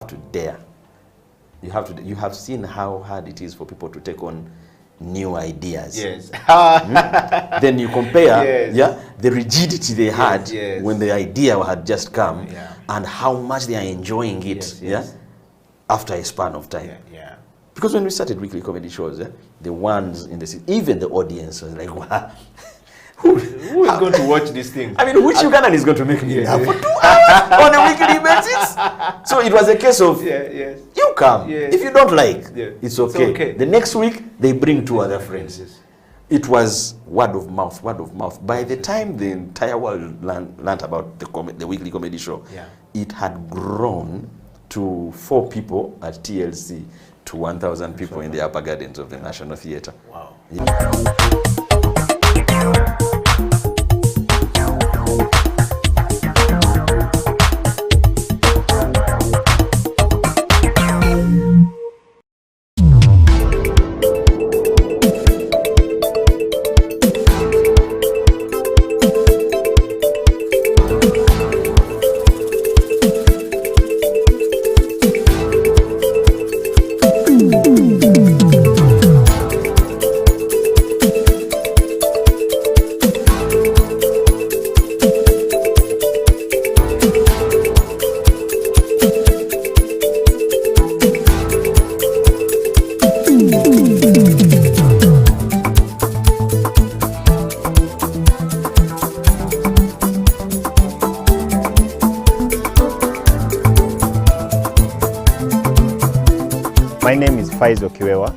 to dare. You have seen how hard it is for people to take on new ideas. Yes. Then you compare yes. the rigidity they had yes. when the idea had just come Yeah. and how much they are enjoying it after a span of time. Yeah. Because when we started weekly comedy shows, the ones in the city, even the audience was like, wow. Who is going to watch this thing? I mean, which Ugandan is going to make me laugh for 2 hours on a weekly basis? So it was a case of, you come. If you don't like, it's okay. The next week, they bring 2 other friends. It was word of mouth, word of mouth. By the time the entire world learned about the weekly comedy show, it had grown to 4 people at TLC to 1,000 people in the upper gardens of the National Theatre. Wow. My name is Faizo Kiwewa.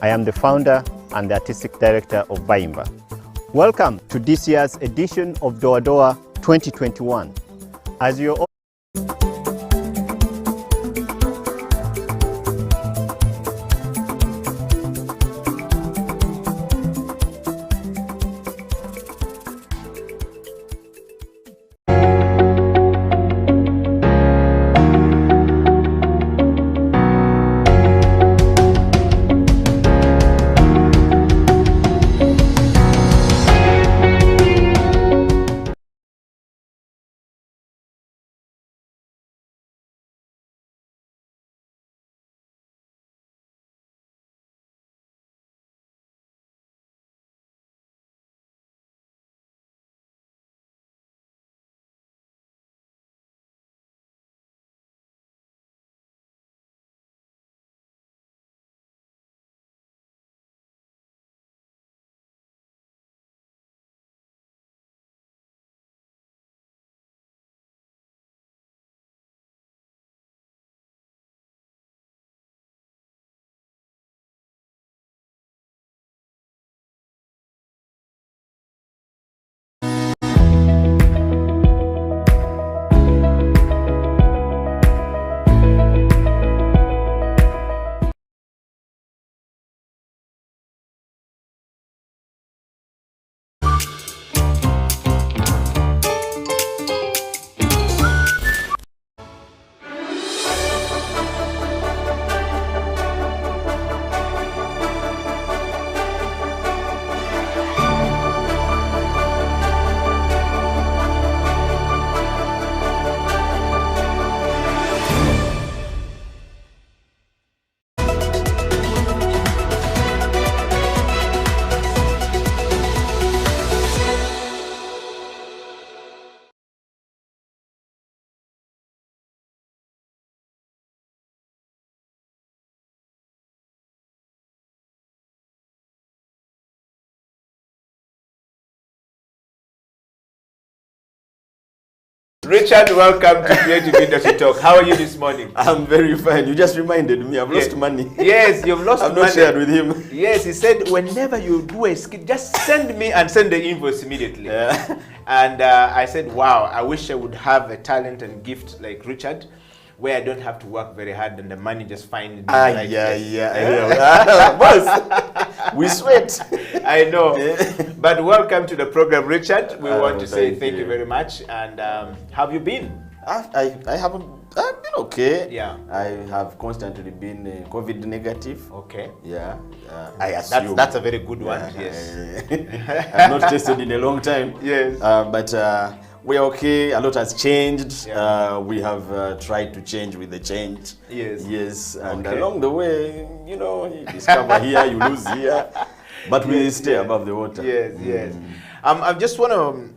I am the founder and the artistic director of Bayimba. Welcome to this year's edition of Doa Doa 2021. As you're all Richard, welcome to Creative Industry Talk. How are you this morning? I'm very fine. You just reminded me. I've lost money. Yes, you've lost money. I've not shared with him. Yes, he said whenever you do a skit, just send me and send the invoice immediately. And I said, wow, I wish I would have a talent and gift like Richard, where I don't have to work very hard and the money just finds me. Boss, we sweat. I know. But welcome to the program, Richard. We want to say thank you very much. And how have you been? I haven't. I've been okay. Yeah. I have constantly been COVID negative. Okay. Yeah. I assume. That's a very good one. Yes. I've not tested in a long time. Yes. But we're okay. A lot has changed. Yeah. We have tried to change with the change. Yes. Yes. And along the way, you know, you discover here, you lose here. But we stay above the water. Yes, yes. I just want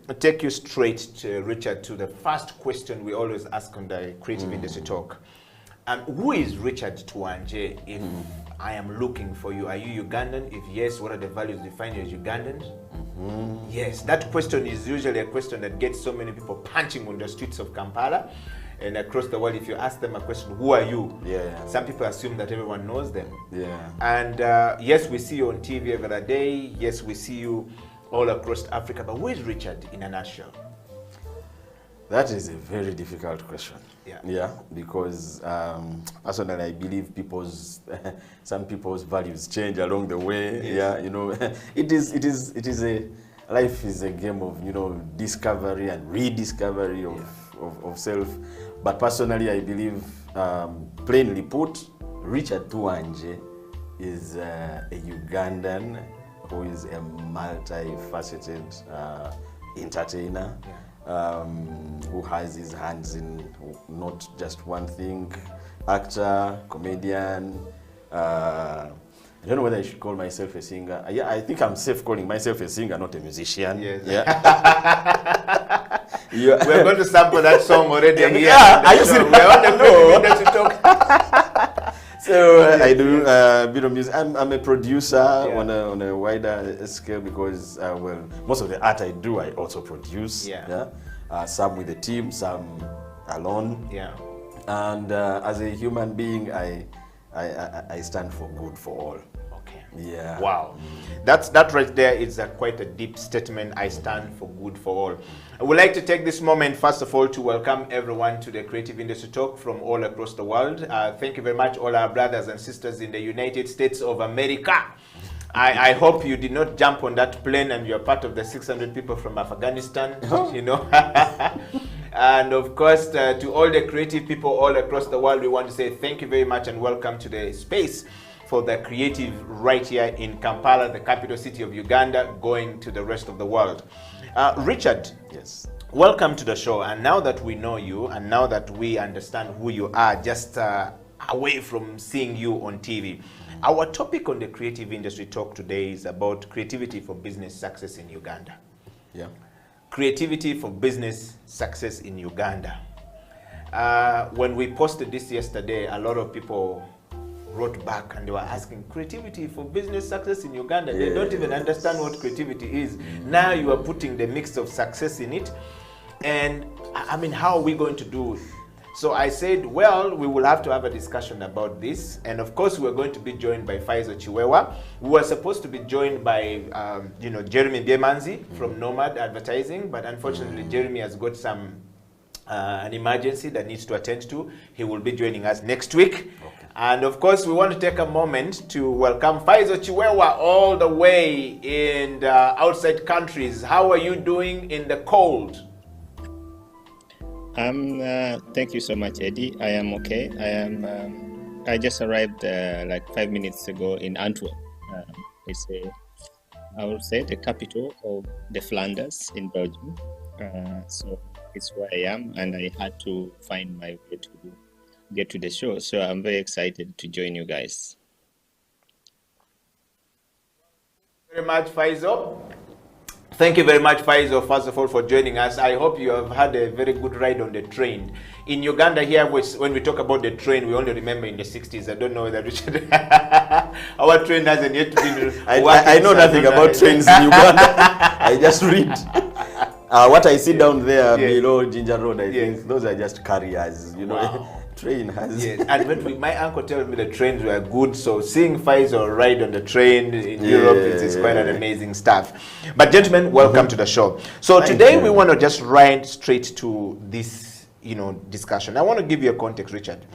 to take you straight, to Richard, to the first question we always ask on the Creative Industry Talk. Who is Richard Tuwanje if I am looking for you? Are you Ugandan? If yes, what are the values define you as Ugandan? Yes, that question is usually a question that gets so many people punching on the streets of Kampala and across the world. If you ask them a question, who are you? Yeah. Some people assume that everyone knows them. Yeah. And yes, we see you on TV every day. Yes, we see you all across Africa. But who is Richard in a nutshell? That is a very difficult question. Yeah. Yeah, because personally, I believe some people's values change along the way. Yes. Yeah, you know, life is a game of, you know, discovery and rediscovery of self. But personally, I believe, plainly put, Richard Tuwanje is a Ugandan who is a multifaceted entertainer. Yeah. Who has his hands in not just one thing, actor, comedian. I don't know whether I should call myself a singer. Yeah, I think I'm safe calling myself a singer, not a musician. Yes. Yeah. We're going to sample that song already. Yeah, I used to we're on the Creative Industry Talk. So I do a bit of music. I'm a producer on a wider scale because well, most of the art I do, I also produce. Yeah. Some with the team, some alone. Yeah. And as a human being, I stand for good for all. Okay. Yeah. Wow. That right there is quite a deep statement. I stand for good for all. I would like to take this moment, first of all, to welcome everyone to the Creative Industry Talk from all across the world. Thank you very much, all our brothers and sisters in the United States of America. I hope you did not jump on that plane and you're part of the 600 people from Afghanistan, you know. And of course, to all the creative people all across the world, we want to say thank you very much and welcome to the space for the creative right here in Kampala, the capital city of Uganda, going to the rest of the world. Richard, yes, welcome to the show. And now that we know you, and now that we understand who you are, just away from seeing you on TV, our topic on the Creative Industry Talk today is about creativity for business success in Uganda. Yeah, creativity for business success in Uganda. When we posted this yesterday, a lot of people wrote back and they were asking, creativity for business success in Uganda. They don't even understand what creativity is. Now you are putting the mix of success in it. And I mean, how are we going to do it? So I said, well, we will have to have a discussion about this. And of course, we're going to be joined by Faizo Chiwewa. We were supposed to be joined by, Jeremy Biemanzi from Nomad Advertising. But unfortunately, Jeremy has got an emergency that needs to attend to. He will be joining us next week. Okay. And of course, we want to take a moment to welcome Faizo Chiwewa all the way in the outside countries. How are you doing in the cold? Thank you so much, Eddie. I am okay. I just arrived like 5 minutes ago in Antwerp. It's I would say the capital of the Flanders in Belgium. So it's where I am, and I had to find my way to get to the show. So I'm very excited to join you guys. Very much, Faizo. Thank you very much, Faizo, first of all, for joining us. I hope you have had a very good ride on the train. In Uganda here, when we talk about the train, we only remember in the 60s. I don't know whether Richard... Our train hasn't yet been... I know nothing about trains in Uganda. I just read. What I see down there below Ginger Road, I think those are just carriers, you know. Wow. Train has... Yes, and when my uncle tells me the trains were good, so seeing Faizo ride on the train in Europe is quite an amazing stuff. But gentlemen, welcome to the show. So today we want to just ride straight to this, discussion. I want to give you a context, Richard.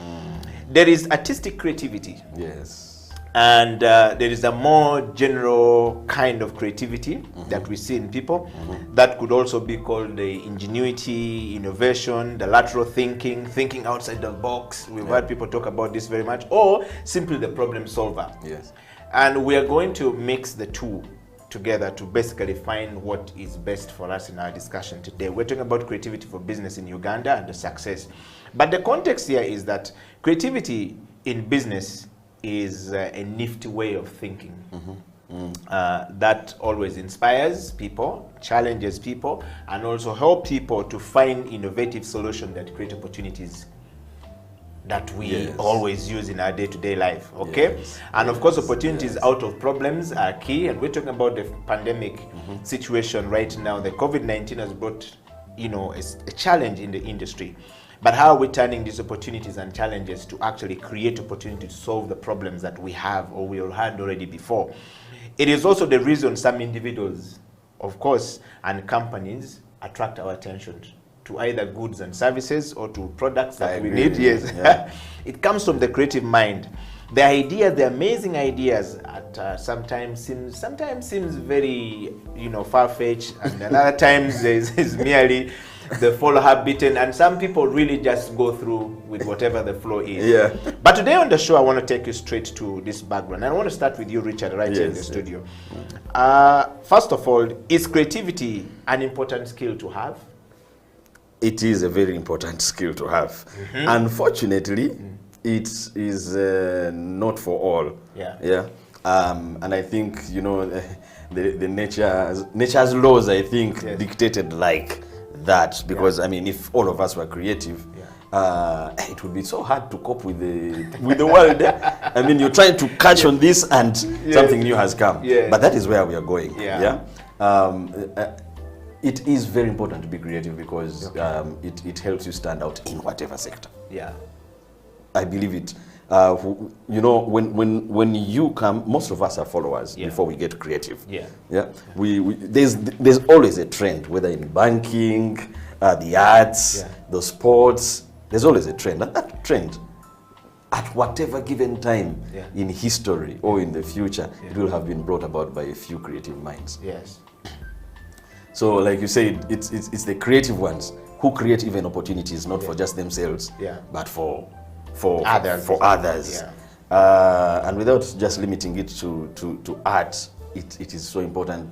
There is artistic creativity. Yes. And there is a more general kind of creativity that we see in people that could also be called the ingenuity, innovation, the lateral thinking outside the box. We've heard people talk about this very much, or simply the problem solver. Yes. And we are going to mix the two together to basically find what is best for us in our discussion today. We're talking about creativity for business in Uganda and the success. But the context here is that creativity in business is a nifty way of thinking. That always inspires people, challenges people, and also help people to find innovative solutions that create opportunities that we always use in our day-to-day life, okay? And of course, opportunities out of problems are key, and we're talking about the pandemic situation right now. The COVID-19 has brought, you know, a challenge in the industry. But how are we turning these opportunities and challenges to actually create opportunity to solve the problems that we have or we had already before? It is also the reason some individuals, of course, and companies attract our attention to either goods and services or to products that we need. It comes from the creative mind. The ideas, the amazing ideas, sometimes seems very, you know, far-fetched, and another times is merely the follow habit, and some people really just go through with whatever the flow is. But today on the show, I want to take you straight to this background. And I want to start with you, Richard, right here in the studio. First of all, is creativity an important skill to have? It is a very important skill to have. Unfortunately, it is not for all. And I think, you know, the nature's laws, I think, dictated like that, because I mean, if all of us were creative, it would be so hard to cope with the world. I mean, you're trying to catch on this and something new has come. But that is where we are going. It is very important to be creative because it helps you stand out in whatever sector. I believe it. You know, when you come, most of us are followers before we get creative. There's always a trend, whether in banking, the arts, the sports. There's always a trend, and that trend, at whatever given time in history or in the future, it will have been brought about by a few creative minds. So, like you said, it's the creative ones who create even opportunities, not for just themselves, but for others. And without just limiting it to art, it is so important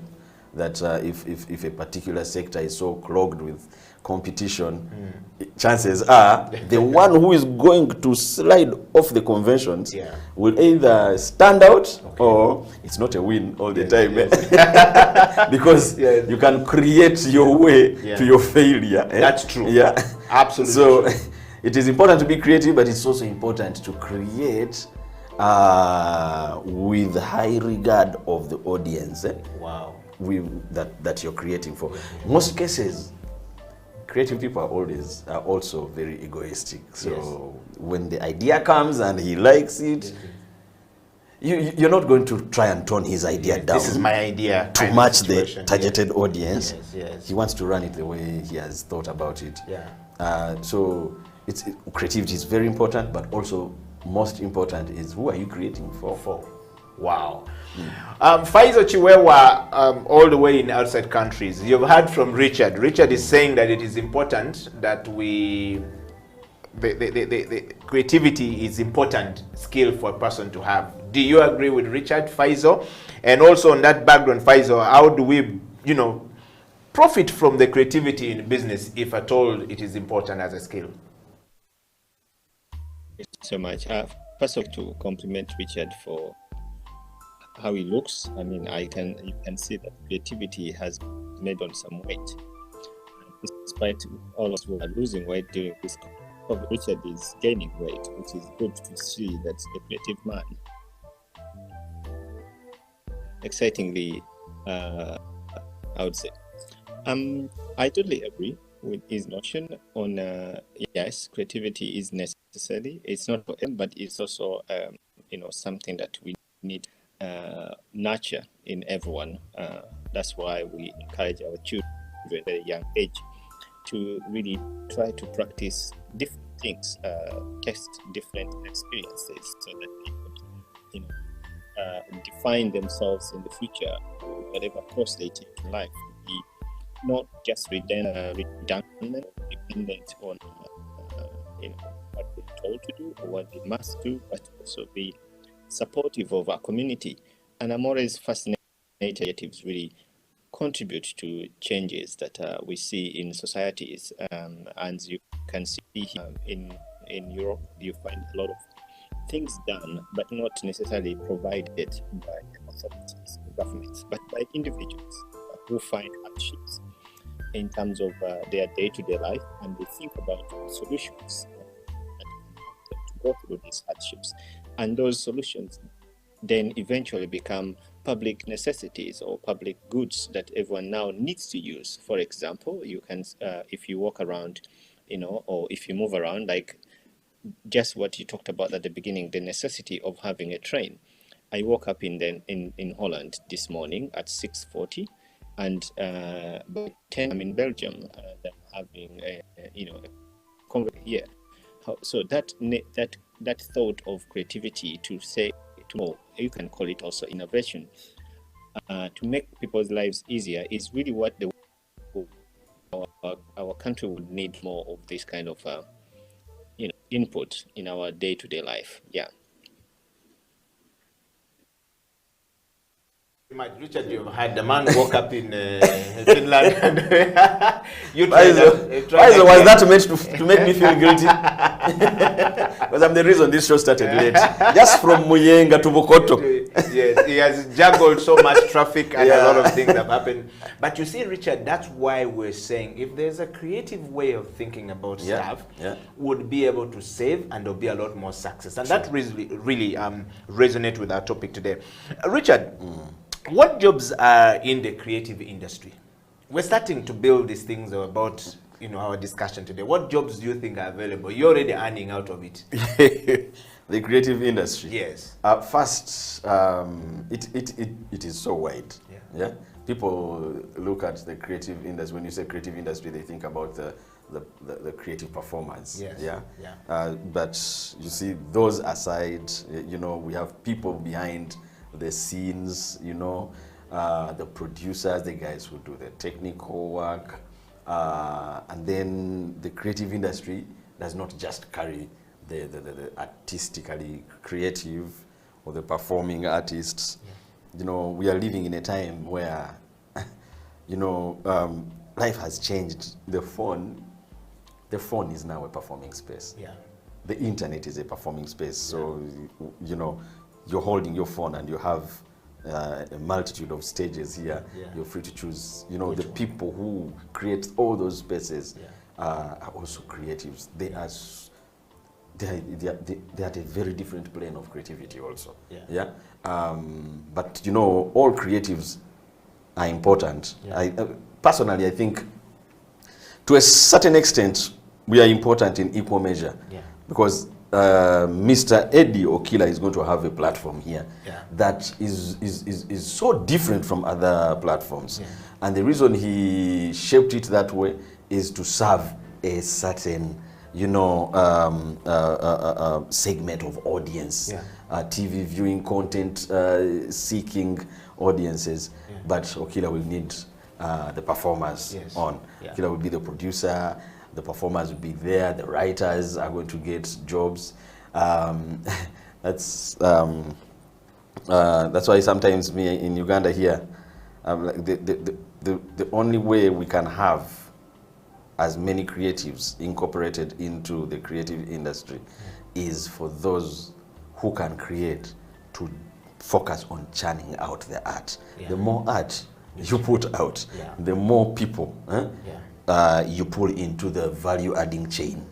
that if a particular sector is so clogged with competition, chances are the one who is going to slide off the conventions will either stand out or it's not a win all the time. Because you can create your way to your failure. That's true. Absolutely. So it is important to be creative, but it's also important to create with high regard of the audience. That you're creating for. In most cases, creative people are also very egoistic. So when the idea comes and he likes it, you're not going to try and tone his idea down. This is my idea. To match the targeted audience. He wants to run it the way he has thought about it. So creativity is very important, but also most important is who are you creating for? Wow. Faizo Chiwewa, all the way in outside countries, you've heard from Richard. Richard is saying that it is important that the creativity is important skill for a person to have. Do you agree with Richard, Faizo? And also on that background, Faizo, how do we, you know, profit from the creativity in business if at all it is important as a skill? Thank you so much. First of all, to compliment Richard for how he looks. I mean, you can see that creativity has made on some weight. Despite all of us who are losing weight during this COVID, Richard is gaining weight, which is good to see. That's a creative man. Excitingly, I would say. I totally agree with his notion on yes, creativity is necessary. It's not for him, but it's also something that we need nurture in everyone. That's why we encourage our children at a young age to really try to practice different things, test different experiences, so that people can, define themselves in the future, whatever course they take in life. Be not just redundant, dependent on what they're told to do or what they must do, but also be supportive of our community. And I'm always fascinated initiatives really contribute to changes that we see in societies. And you can see in Europe, you find a lot of things done, but not necessarily provided by authorities, governments, but by individuals who find hardships in terms of their day-to-day life, and they think about solutions to go through these hardships. And those solutions then eventually become public necessities or public goods that everyone now needs to use. For example, you can, if you walk around, or if you move around, like just what you talked about at the beginning, the necessity of having a train. I woke up in Holland this morning at 6:40, and by 10 I'm in Belgium. I'm having a congress here. So that thought of creativity to say, you can call it also innovation, to make people's lives easier is really what our country would need more of this kind of input in our day-to-day life. Yeah. Richard, you've had the man woke up in Finland and was that meant to make me feel guilty? Because I'm the reason this show started late. Just from Muyenga to Bokoto. Yes, he has juggled so much traffic and a lot of things have happened. But you see, Richard, that's why we're saying if there's a creative way of thinking about stuff, would be able to save and there'll be a lot more success. And that really resonates with our topic today. Richard, what jobs are in the creative industry? We're starting to build these things about our discussion today. What jobs do you think are available? You're already earning out of it. The creative industry. Yes. First, it is so wide. Yeah. People look at the creative industry. When you say creative industry, they think about the creative performers. Yes. Yeah. But you see, those aside, we have people behind the scenes, the producers, the guys who do the technical work, and then the creative industry does not just carry the artistically creative or the performing artists. We are living in a time where, life has changed. The phone is now a performing space. Yeah. The internet is a performing space. So, you're holding your phone and you have a multitude of stages here. You're free to choose. The people who create all those spaces are also creatives. They are at a very different plane of creativity also. But all creatives are important. Personally, I think to a certain extent we are important in equal measure. Because Mr. Eddie Okilah is going to have a platform here that is so different from other platforms. And the reason he shaped it that way is to serve a certain, segment of audience, TV viewing content seeking audiences. But Okilah will need the performers on. Okilah will be the producer. The performers will be there. The writers are going to get jobs. That's why sometimes me in Uganda here, like the only way we can have as many creatives incorporated into the creative industry is for those who can create to focus on churning out the art. The more art you put out, the more people you pull into the value-adding chain,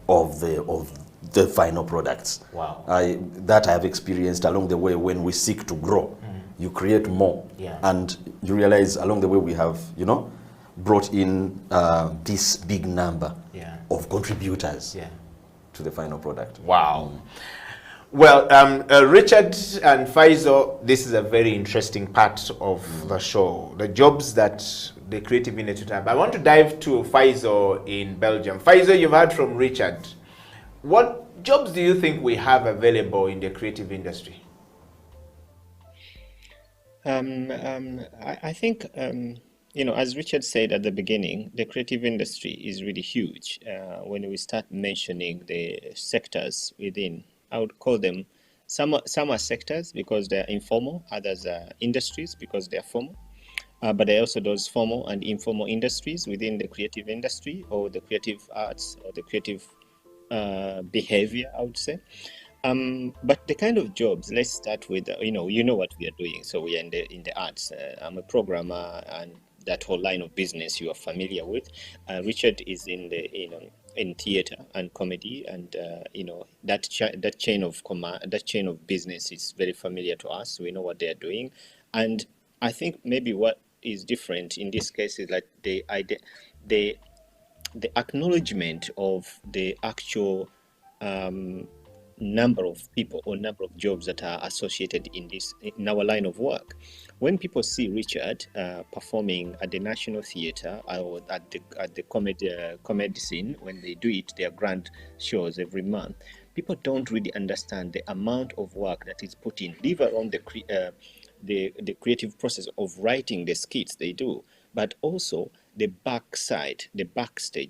of the final products. That I have experienced along the way when we seek to grow. You create more, and you realize along the way we have, brought in this big number of contributors to the final product. Wow. Well, Richard and Faisal, this is a very interesting part of the show. The jobs that the creative industry have. I want to dive to Faisal in Belgium. Faisal, you've heard from Richard. What jobs do you think we have available in the creative industry? I think, as Richard said at the beginning, the creative industry is really huge. When we start mentioning the sectors within, I would call them Some are sectors because they're informal, others are industries because they're formal. But there are also those formal and informal industries within the creative industry or the creative arts or the creative behavior, I would say. But the kind of jobs, let's start with, you know what we are doing. So we are in the arts. I'm a programmer, and that whole line of business you are familiar with. Richard is in the, in theater and comedy, and that chain of business is very familiar to us. We know what they are doing, and I think maybe what is different in this case is like the acknowledgement of the actual number of people or number of jobs that are associated in our line of work. When people see Richard performing at the National Theatre or at the comedy scene, when they do their grand shows every month, people don't really understand the amount of work that is put in, leave alone the creative process of writing the skits they do, but also the backstage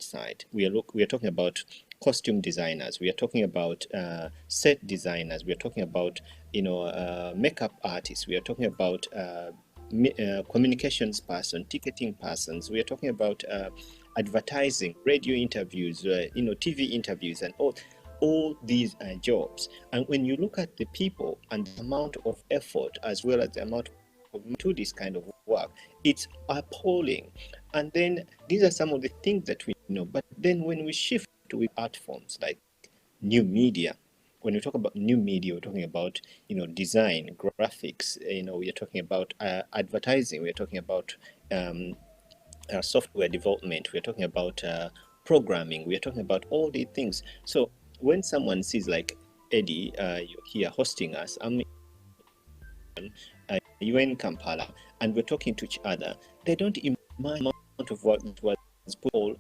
side. We are talking about costume designers, we are talking about set designers, we are talking about makeup artists, we are talking about communications person, ticketing persons, we are talking about advertising, radio interviews, TV interviews, and all these jobs. And when you look at the people and the amount of effort as well as the amount to this kind of work, it's appalling. And then these are some of the things that we know. But then when we shift with art forms like new media, when we talk about new media, we're talking about design, graphics, we are talking about advertising, we're talking about software development, we're talking about programming, we're talking about all these things. So when someone sees like Eddie, you're here hosting us, you're in Kampala, and we're talking to each other, they don't imagine the amount of work that was put all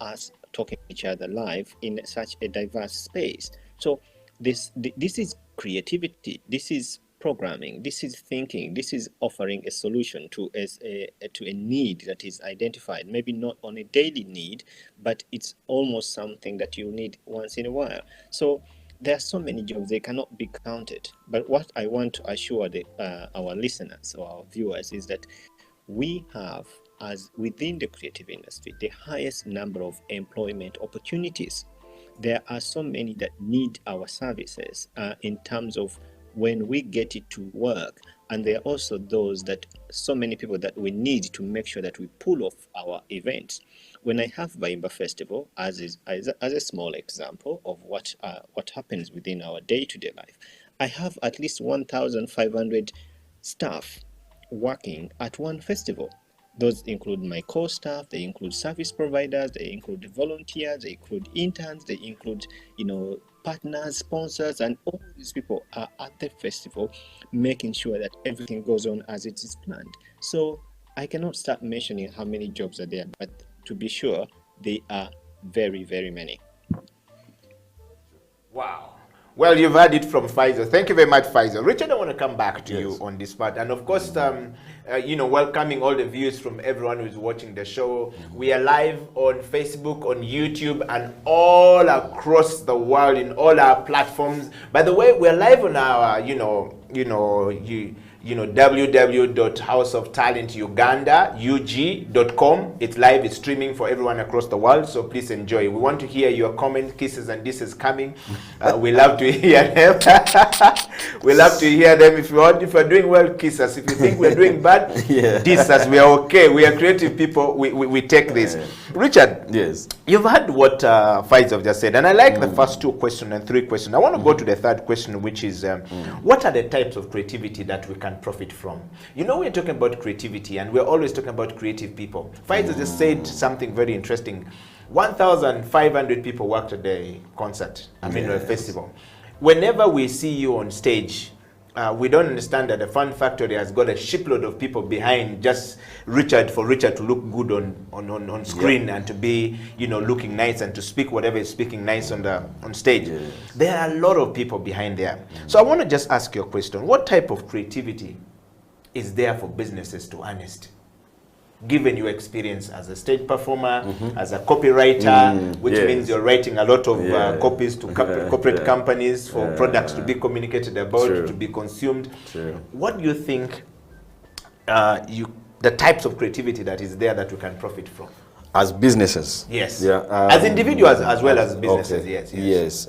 us talking to each other live in such a diverse space. So this is creativity, this is programming, this is thinking, this is offering a solution to a need that is identified, maybe not on a daily need, but it's almost something that you need once in a while. So there are so many jobs, they cannot be counted. But what I want to assure our listeners or our viewers is that we have, as within the creative industry, the highest number of employment opportunities. There are so many that need our services in terms of when we get it to work. And there are also so many people that we need to make sure that we pull off our events. When I have Bayimba Festival, as a small example of what happens within our day-to-day life, I have at least 1,500 staff working at one festival. Those include my core staff, they include service providers, they include volunteers, they include interns, they include partners, sponsors, and all these people are at the festival making sure that everything goes on as it is planned. So I cannot start mentioning how many jobs are there, but to be sure, they are very, very many. Wow. Well, you've heard it from Faisal. Thank you very much, Faisal. Richard, I want to come back to you on this part. And of course, welcoming all the views from everyone who's watching the show. We are live on Facebook, on YouTube, and all across the world in all our platforms. By the way, we're live on our, www.houseoftalentuganda.com. It's live, it's streaming for everyone across the world, so please enjoy. We want to hear your comments, kisses, and this is coming. We love to hear them. We love to hear them. If you're doing well, kiss us. If you think we're doing bad, diss us. We are okay. We are creative people. We take this. Richard, yes, you've heard what Faisal just said, and I like the first two questions and three questions. I want to go to the third question, which is what are the types of creativity that we can profit from? We're talking about creativity, and we're always talking about creative people. Faisal just said something very interesting. 1,500 people worked at the concert, a festival. Whenever we see you on stage, we don't understand that the Fun Factory has got a shipload of people behind just Richard, for Richard to look good on screen and to be, looking nice and to speak whatever is speaking nice on stage. Yes. There are a lot of people behind there. So I want to just ask you a question. What type of creativity is there for businesses to harness? given your experience as a stage performer, as a copywriter, which means you're writing a lot of copies to corporate companies for products to be communicated about, to be consumed. What do you think the types of creativity that is there that we can profit from? As businesses? Yes. As individuals as well as businesses, okay. Yes.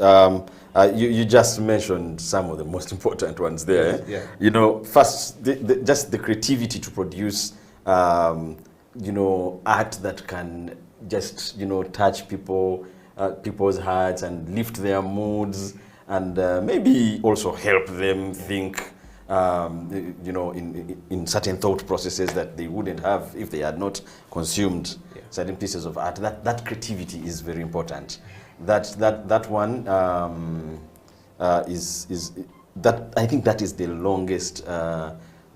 You just mentioned some of the most important ones there. Yeah. You know, first, just the creativity to produce, you know, art that can just, you know, touch people's hearts and lift their moods, and maybe also help them think, you know, in certain thought processes that they wouldn't have if they had not consumed certain pieces of art. That creativity is very important. That one is that, I think that is the longest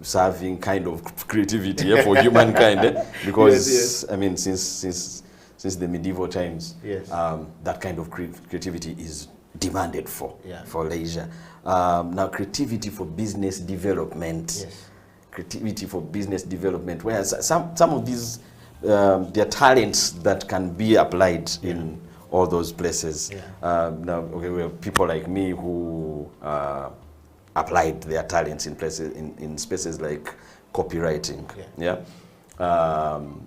serving kind of creativity for humankind, because I mean, since the medieval times, that kind of creativity is demanded for leisure. Now, creativity for business development. Creativity for business development, where some of these there are talents that can be applied in all those places. Now, okay, well, people like me who applied their talents in places in spaces like copywriting,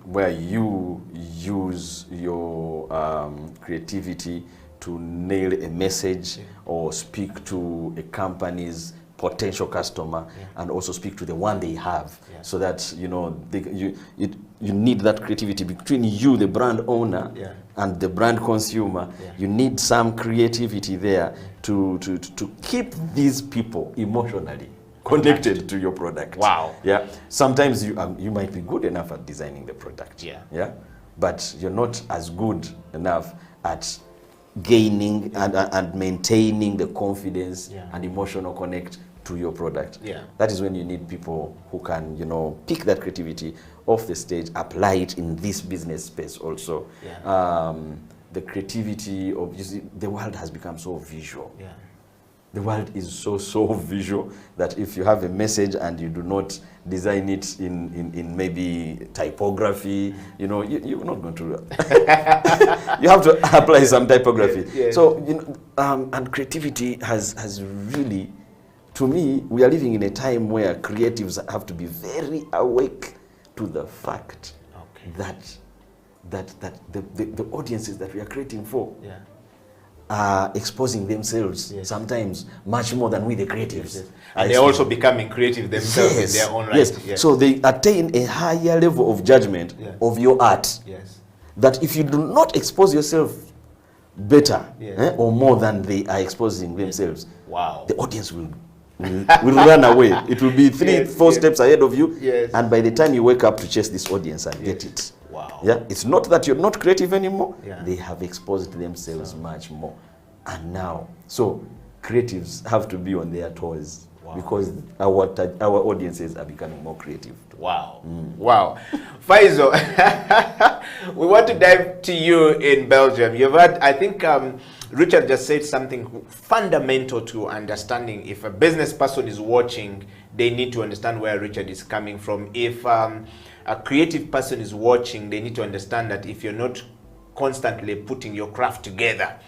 where you use your creativity to nail a message or speak to a company's potential customer, and also speak to the one they have, so that, you know, you need that creativity between you, the brand owner, and the brand consumer. You need some creativity there to keep these people emotionally connected to your product. Wow. Yeah. Sometimes you might be good enough at designing the product. Yeah. But you're not as good enough at gaining and maintaining the confidence and emotional connect to your product. That is when you need people who can, you know, pick that creativity off the stage, apply it in this business space also. The creativity of, you see, the world has become so visual. The world is so visual that if you have a message and you do not design it in maybe typography, you know, you're not going to. You have to apply some typography. So, you know, and creativity has really, to me, we are living in a time where creatives have to be very awake to the fact that the audiences that we are creating for are exposing themselves sometimes much more than we, the creatives. And they're also becoming creative themselves in their own right. So they attain a higher level of judgment of your art. That if you do not expose yourself better or more than they are exposing themselves, the audience will run away. It will be 3-4 steps ahead of you, and by the time you wake up to chase this audience and get it. It's not that you're not creative anymore. They have exposed themselves much more. And now, so creatives have to be on their toes, because our audiences are becoming more creative. Wow. Faizo, we want to dive to you in Belgium. You've had, I think, Richard just said something fundamental to understanding. If a business person is watching, they need to understand where Richard is coming from. If a creative person is watching, they need to understand that if you're not constantly putting your craft together,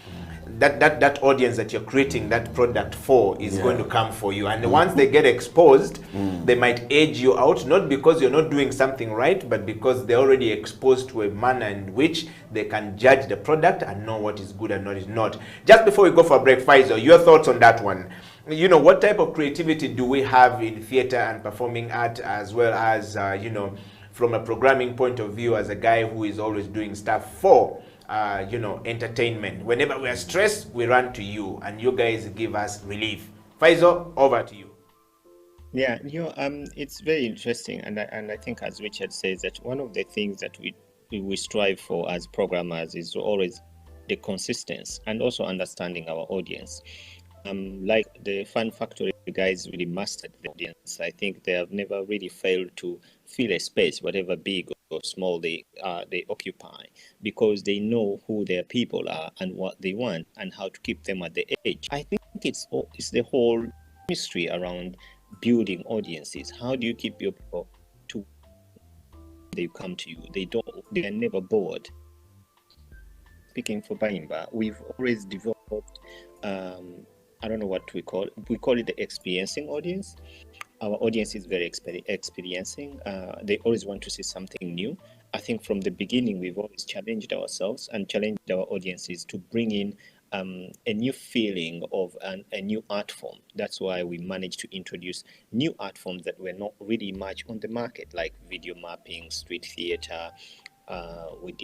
that audience that you're creating that product for is going to come for you. And once they get exposed, they might age you out, not because you're not doing something right, but because they're already exposed to a manner in which they can judge the product and know what is good and what is not. Just before we go for a break, Faizo, your thoughts on that one? You know, what type of creativity do we have in theater and performing art, as well as, you know, from a programming point of view, as a guy who is always doing stuff for you know, entertainment? Whenever we are stressed, we run to you, and you guys give us relief. Faizo, over to you. Yeah, you know, it's very interesting, and I think, as Richard says, that one of the things that we strive for as programmers is always the consistency and also understanding our audience. Like the Fun Factory guys really mastered the audience. I think they have never really failed to fill a space, whatever big or small they occupy, because they know who their people are and what they want and how to keep them at the edge. I think it's the whole mystery around building audiences. How do you keep your people to they come to you. They are never bored. Speaking for Buyimba, we've always developed, I don't know what we call it the experiencing audience. Our audience is very experiencing. They always want to see something new. I think from the beginning, we've always challenged ourselves and challenged our audiences to bring in a new feeling of a new art form. That's why we managed to introduce new art forms that were not really much on the market, like video mapping, street theater. We did